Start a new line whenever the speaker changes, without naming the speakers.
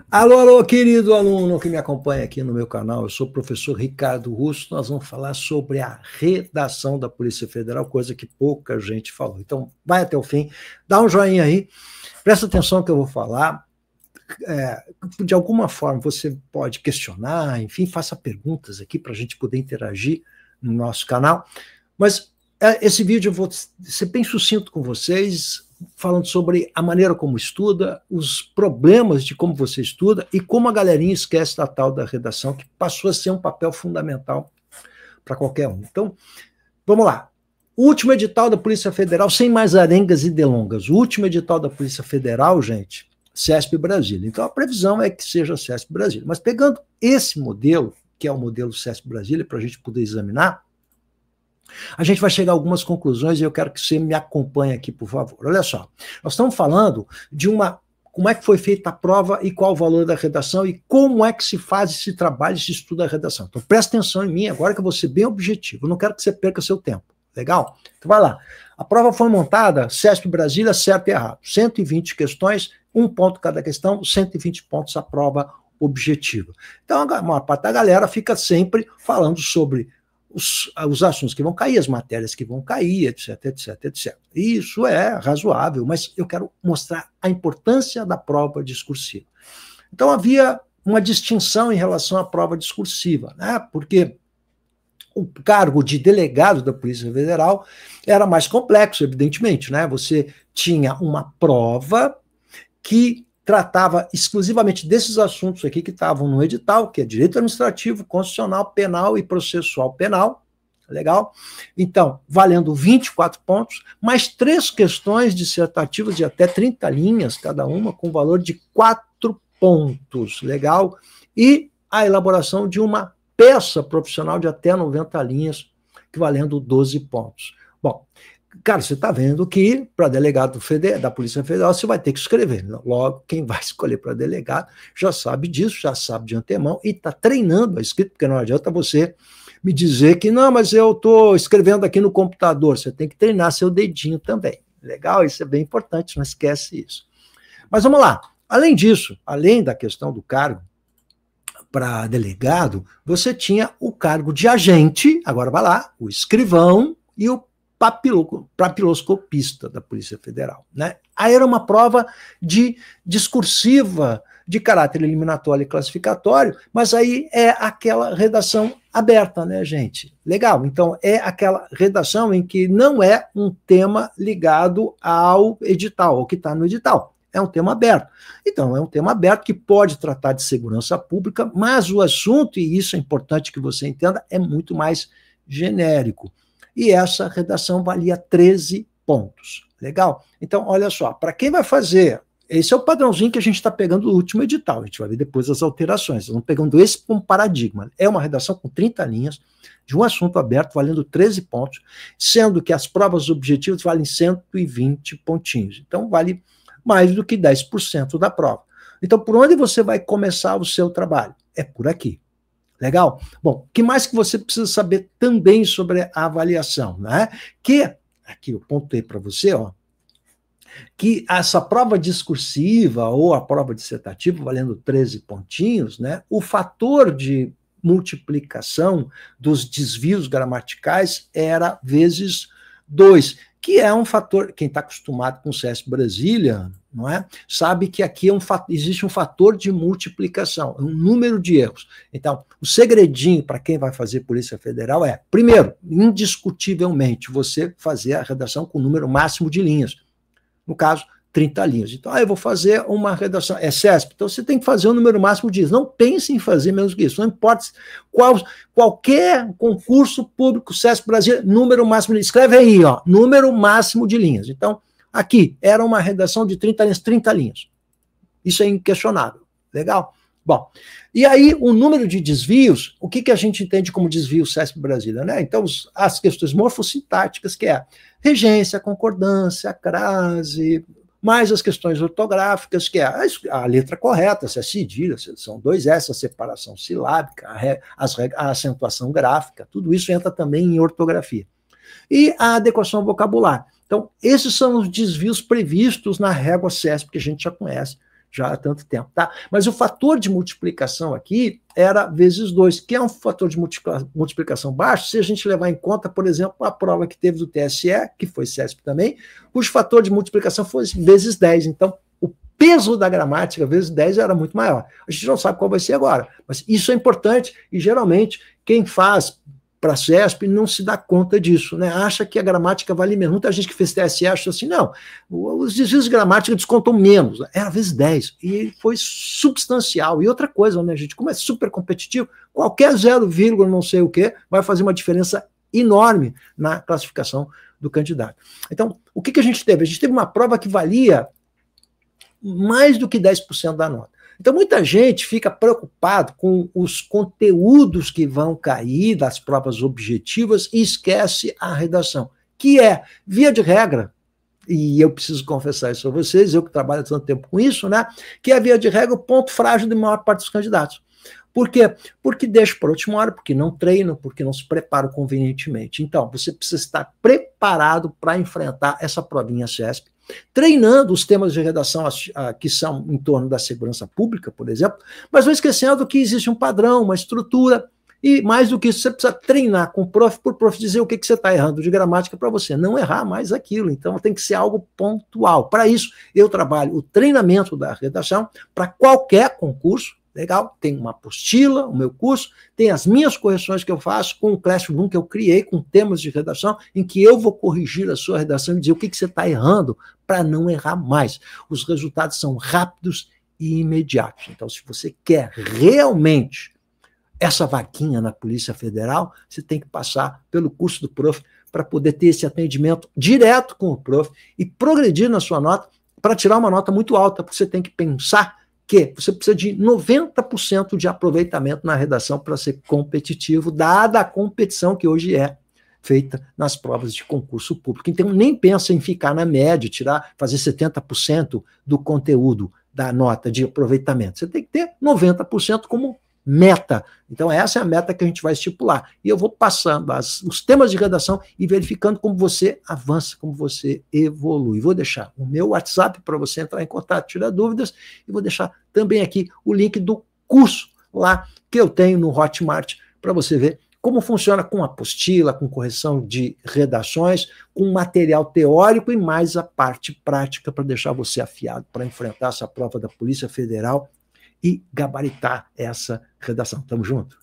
Alô, alô, querido aluno que me acompanha aqui no meu canal, eu sou o professor Ricardo Russo, nós vamos falar sobre a redação da Polícia Federal, coisa que pouca gente falou. Então, vai até o fim, dá um joinha aí, presta atenção no que eu vou falar, de alguma forma você pode questionar, enfim, faça perguntas aqui para a gente poder interagir no nosso canal, mas esse vídeo eu vou ser bem sucinto com vocês, falando sobre a maneira como estuda, os problemas de como você estuda e como a galerinha esquece da tal da redação, que passou a ser um papel fundamental para qualquer um. Então, vamos lá. O último edital da Polícia Federal, sem mais arengas e delongas, o último edital da Polícia Federal, gente, CESP Brasília. Então, a previsão é que seja CESP Brasília. Mas pegando esse modelo, que é o modelo CESP Brasília, para a gente poder examinar, a gente vai chegar a algumas conclusões e eu quero que você me acompanhe aqui, por favor. Olha só, nós estamos falando de como é que foi feita a prova e qual o valor da redação e como é que se faz esse trabalho, se estuda a redação. Então presta atenção em mim agora que eu vou ser bem objetivo, eu não quero que você perca seu tempo, legal? Então vai lá. A prova foi montada, CESP Brasília, certo e errado. 120 questões, 1 ponto cada questão, 120 pontos a prova objetiva. Então a maior parte da galera fica sempre falando sobre os assuntos que vão cair, as matérias que vão cair, etc, etc, etc. Isso é razoável, mas eu quero mostrar a importância da prova discursiva. Então havia uma distinção em relação à prova discursiva, né? Porque o cargo de delegado da Polícia Federal era mais complexo, evidentemente, né? Você tinha uma prova que tratava exclusivamente desses assuntos aqui que estavam no edital, que é direito administrativo, constitucional, penal e processual penal, legal? Então, valendo 24 pontos, mais 3 questões dissertativas de até 30 linhas, cada uma, com valor de 4 pontos, legal? E a elaboração de uma peça profissional de até 90 linhas, que valendo 12 pontos. Bom, cara, você está vendo que para delegado da Polícia Federal você vai ter que escrever. Logo, quem vai escolher para delegado já sabe disso, já sabe de antemão e está treinando a escrita, porque não adianta você me dizer que não, mas eu estou escrevendo aqui no computador. Você tem que treinar seu dedinho também. Legal? Isso é bem importante, não esquece isso. Mas vamos lá. Além disso, além da questão do cargo para delegado, você tinha o cargo de agente, agora vai lá, o escrivão e o papiloscopista da Polícia Federal, né? Aí era uma prova discursiva, de caráter eliminatório e classificatório, mas aí é aquela redação aberta, né, gente? Legal, então é aquela redação em que não é um tema ligado ao edital, ao que está no edital. É um tema aberto. Então, é um tema aberto que pode tratar de segurança pública, mas o assunto, e isso é importante que você entenda, é muito mais genérico. E essa redação valia 13 pontos. Legal? Então, olha só, para quem vai fazer, esse é o padrãozinho que a gente está pegando do último edital, a gente vai ver depois as alterações, estamos pegando esse como paradigma. É uma redação com 30 linhas, de um assunto aberto, valendo 13 pontos, sendo que as provas objetivas valem 120 pontinhos. Então, vale mais do que 10% da prova. Então, por onde você vai começar o seu trabalho? É por aqui. Legal? Bom, o que mais que você precisa saber também sobre a avaliação, né? Que, aqui eu pontei para você, ó, que essa prova discursiva ou a prova dissertativa, valendo 13 pontinhos, né? O fator de multiplicação dos desvios gramaticais era vezes 2, que é um fator, quem está acostumado com o CESP Brasília, não é? Sabe que aqui existe um fator de multiplicação, um número de erros. Então, o segredinho para quem vai fazer Polícia Federal é, primeiro, indiscutivelmente, você fazer a redação com o número máximo de linhas. No caso, 30 linhas. Então, eu vou fazer uma redação, é CESP, então você tem que fazer o número máximo de linhas. Não pense em fazer menos que isso, não importa qualquer concurso público, CESP Brasília, número máximo de linhas. Escreve aí, ó, número máximo de linhas. Então, aqui, era uma redação de 30 linhas. Isso é inquestionável. Legal? Bom, e aí o número de desvios, o que a gente entende como desvio CESP Brasília, né? Então, as questões morfossintáticas, que é regência, concordância, crase, mais as questões ortográficas, que é a letra correta, se é cedilha, se são 2 S, a separação silábica, a acentuação gráfica, tudo isso entra também em ortografia. E a adequação vocabular. Então, esses são os desvios previstos na régua CESP, que a gente já conhece, já há tanto tempo, tá? Mas o fator de multiplicação aqui era vezes 2, que é um fator de multiplicação baixo se a gente levar em conta, por exemplo, a prova que teve do TSE, que foi CESP também, cujo fator de multiplicação foi vezes 10. Então, o peso da gramática vezes 10 era muito maior. A gente não sabe qual vai ser agora, mas isso é importante e, geralmente, quem faz para a CESP não se dá conta disso, né? Acha que a gramática vale menos. Muita gente que fez TSE achou assim, não, os desvios de gramática descontam menos, era vezes 10, e foi substancial. E outra coisa, né, gente, como é super competitivo, qualquer 0, não sei o que, vai fazer uma diferença enorme na classificação do candidato. Então, o que a gente teve? A gente teve uma prova que valia mais do que 10% da nota. Então, muita gente fica preocupado com os conteúdos que vão cair das provas objetivas e esquece a redação, que é, via de regra, e eu preciso confessar isso a vocês, eu que trabalho há tanto tempo com isso, né, que é, via de regra, o ponto frágil da maior parte dos candidatos. Por quê? Porque deixa para a última hora, porque não treinam, porque não se preparam convenientemente. Então, você precisa estar preparado para enfrentar essa provinha CESP, treinando os temas de redação que são em torno da segurança pública, por exemplo, mas não esquecendo que existe um padrão, uma estrutura, e mais do que isso, você precisa treinar com o prof, por prof dizer o que você está errando de gramática para você não errar mais aquilo. Então tem que ser algo pontual. Para isso, eu trabalho o treinamento da redação para qualquer concurso. Legal, tem uma apostila, o meu curso, tem as minhas correções que eu faço com o Classroom que eu criei com temas de redação, em que eu vou corrigir a sua redação e dizer o que você está errando para não errar mais. Os resultados são rápidos e imediatos. Então, se você quer realmente essa vaquinha na Polícia Federal, você tem que passar pelo curso do prof para poder ter esse atendimento direto com o prof e progredir na sua nota para tirar uma nota muito alta, porque você tem que pensar que você precisa de 90% de aproveitamento na redação para ser competitivo, dada a competição que hoje é feita nas provas de concurso público. Então, nem pensa em ficar na média, fazer 70% do conteúdo da nota de aproveitamento. Você tem que ter 90% como meta. Então, essa é a meta que a gente vai estipular. E eu vou passando os temas de redação e verificando como você avança, como você evolui. Vou deixar o meu WhatsApp para você entrar em contato, tirar dúvidas, e vou deixar também aqui o link do curso lá que eu tenho no Hotmart para você ver como funciona com apostila, com correção de redações, com material teórico e mais a parte prática para deixar você afiado para enfrentar essa prova da Polícia Federal e gabaritar essa redação. Tamo junto?